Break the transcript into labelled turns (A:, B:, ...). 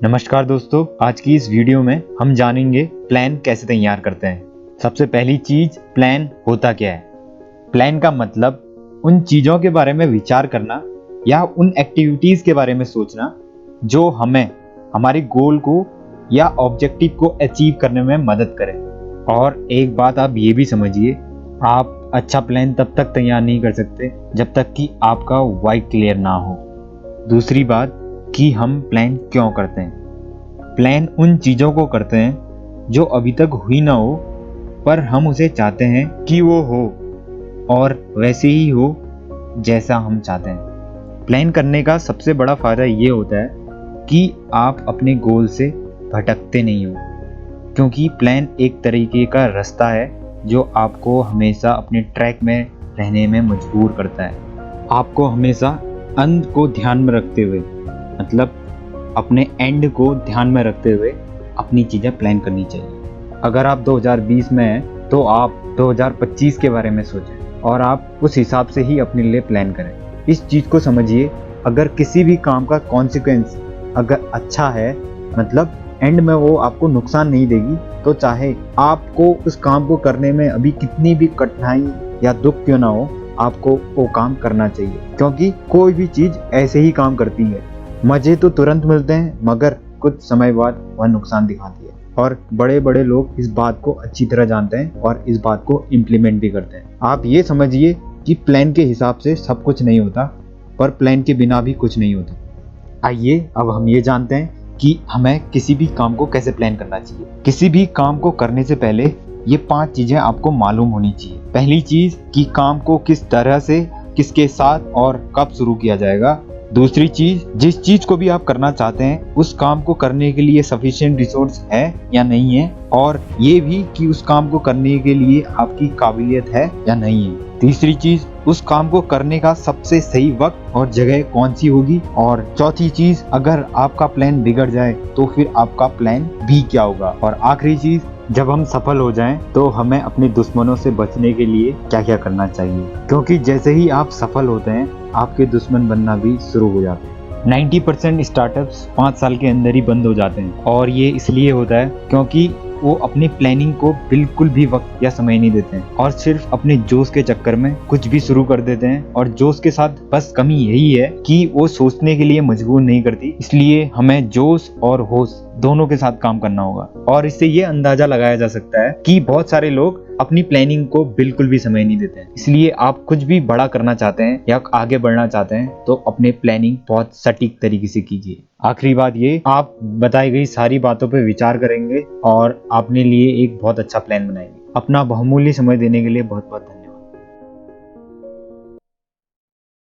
A: नमस्कार दोस्तों, आज की इस वीडियो में हम जानेंगे प्लान कैसे तैयार करते हैं। सबसे पहली चीज, प्लान होता क्या है। प्लान का मतलब उन चीजों के बारे में विचार करना या उन एक्टिविटीज के बारे में सोचना जो हमें हमारे गोल को या ऑब्जेक्टिव को अचीव करने में मदद करे। और एक बात आप ये भी समझिए, आप अच्छा प्लान तब तक तैयार नहीं कर सकते जब तक कि आपका वाई क्लियर ना हो। दूसरी बात कि हम प्लान क्यों करते हैं। प्लान उन चीज़ों को करते हैं जो अभी तक हुई ना हो, पर हम उसे चाहते हैं कि वो हो और वैसे ही हो जैसा हम चाहते हैं। प्लान करने का सबसे बड़ा फ़ायदा ये होता है कि आप अपने गोल से भटकते नहीं हो, क्योंकि प्लान एक तरीके का रास्ता है जो आपको हमेशा अपने ट्रैक में रहने में मजबूर करता है। आपको हमेशा अंत को ध्यान में रखते हुए, मतलब अपने एंड को ध्यान में रखते हुए अपनी चीज़ें प्लान करनी चाहिए। अगर आप 2020 में हैं तो आप 2025 के बारे में सोचें और आप उस हिसाब से ही अपने लिए प्लान करें। इस चीज़ को समझिए, अगर किसी भी काम का कॉन्सिक्वेंस अगर अच्छा है, मतलब एंड में वो आपको नुकसान नहीं देगी, तो चाहे आपको उस काम को करने में अभी कितनी भी कठिनाई या दुख क्यों ना हो, आपको वो काम करना चाहिए। क्योंकि कोई भी चीज़ ऐसे ही काम करती है। मज़े तो तुरंत मिलते हैं, मगर कुछ समय बाद वह नुकसान दिखाती है। और बड़े बड़े लोग इस बात को अच्छी तरह जानते हैं और इस बात को इम्प्लीमेंट भी करते हैं। आप ये समझिए कि प्लान के हिसाब से सब कुछ नहीं होता, पर प्लान के बिना भी कुछ नहीं होता। आइए अब हम ये जानते हैं कि हमें किसी भी काम को कैसे प्लान करना चाहिए। किसी भी काम को करने से पहले ये 5 चीज़ें आपको मालूम होनी चाहिए। पहली चीज़ कि काम को किस तरह से, किसके साथ और कब शुरू किया जाएगा। दूसरी चीज़, जिस चीज़ को भी आप करना चाहते हैं उस काम को करने के लिए सफिशिएंट रिसोर्स है या नहीं है, और ये भी कि उस काम को करने के लिए आपकी काबिलियत है या नहीं है। तीसरी चीज़, उस काम को करने का सबसे सही वक्त और जगह कौन सी होगी। और चौथी चीज़, अगर आपका प्लान बिगड़ जाए तो फिर आपका प्लान भी क्या होगा। और आखिरी चीज़, जब हम सफल हो जाएं तो हमें अपने दुश्मनों से बचने के लिए क्या क्या करना चाहिए। क्योंकि जैसे ही आप सफल होते हैं, आपके दुश्मन बनना भी शुरू हो जाते हैं। 90% स्टार्टअप्स 5 साल के अंदर ही बंद हो जाते हैं, और ये इसलिए होता है क्योंकि वो अपनी प्लानिंग को बिल्कुल भी वक्त या समय नहीं देते हैं और सिर्फ अपने जोश के चक्कर में कुछ भी शुरू कर देते हैं। और जोश के साथ बस कमी यही है कि वो सोचने के लिए मजबूर नहीं करती। इसलिए हमें जोश और होश दोनों के साथ काम करना होगा। और इससे ये अंदाजा लगाया जा सकता है कि बहुत सारे लोग अपनी प्लानिंग को बिल्कुल भी समय नहीं देते हैं। इसलिए आप कुछ भी बड़ा करना चाहते हैं या आगे बढ़ना चाहते हैं तो अपने प्लानिंग बहुत सटीक तरीके से कीजिए। आखिरी बात ये, आप बताई गई सारी बातों पर विचार करेंगे और अपने लिए एक बहुत अच्छा प्लान बनाएंगे। अपना बहुमूल्य समय देने के लिए बहुत बहुत धन्यवाद।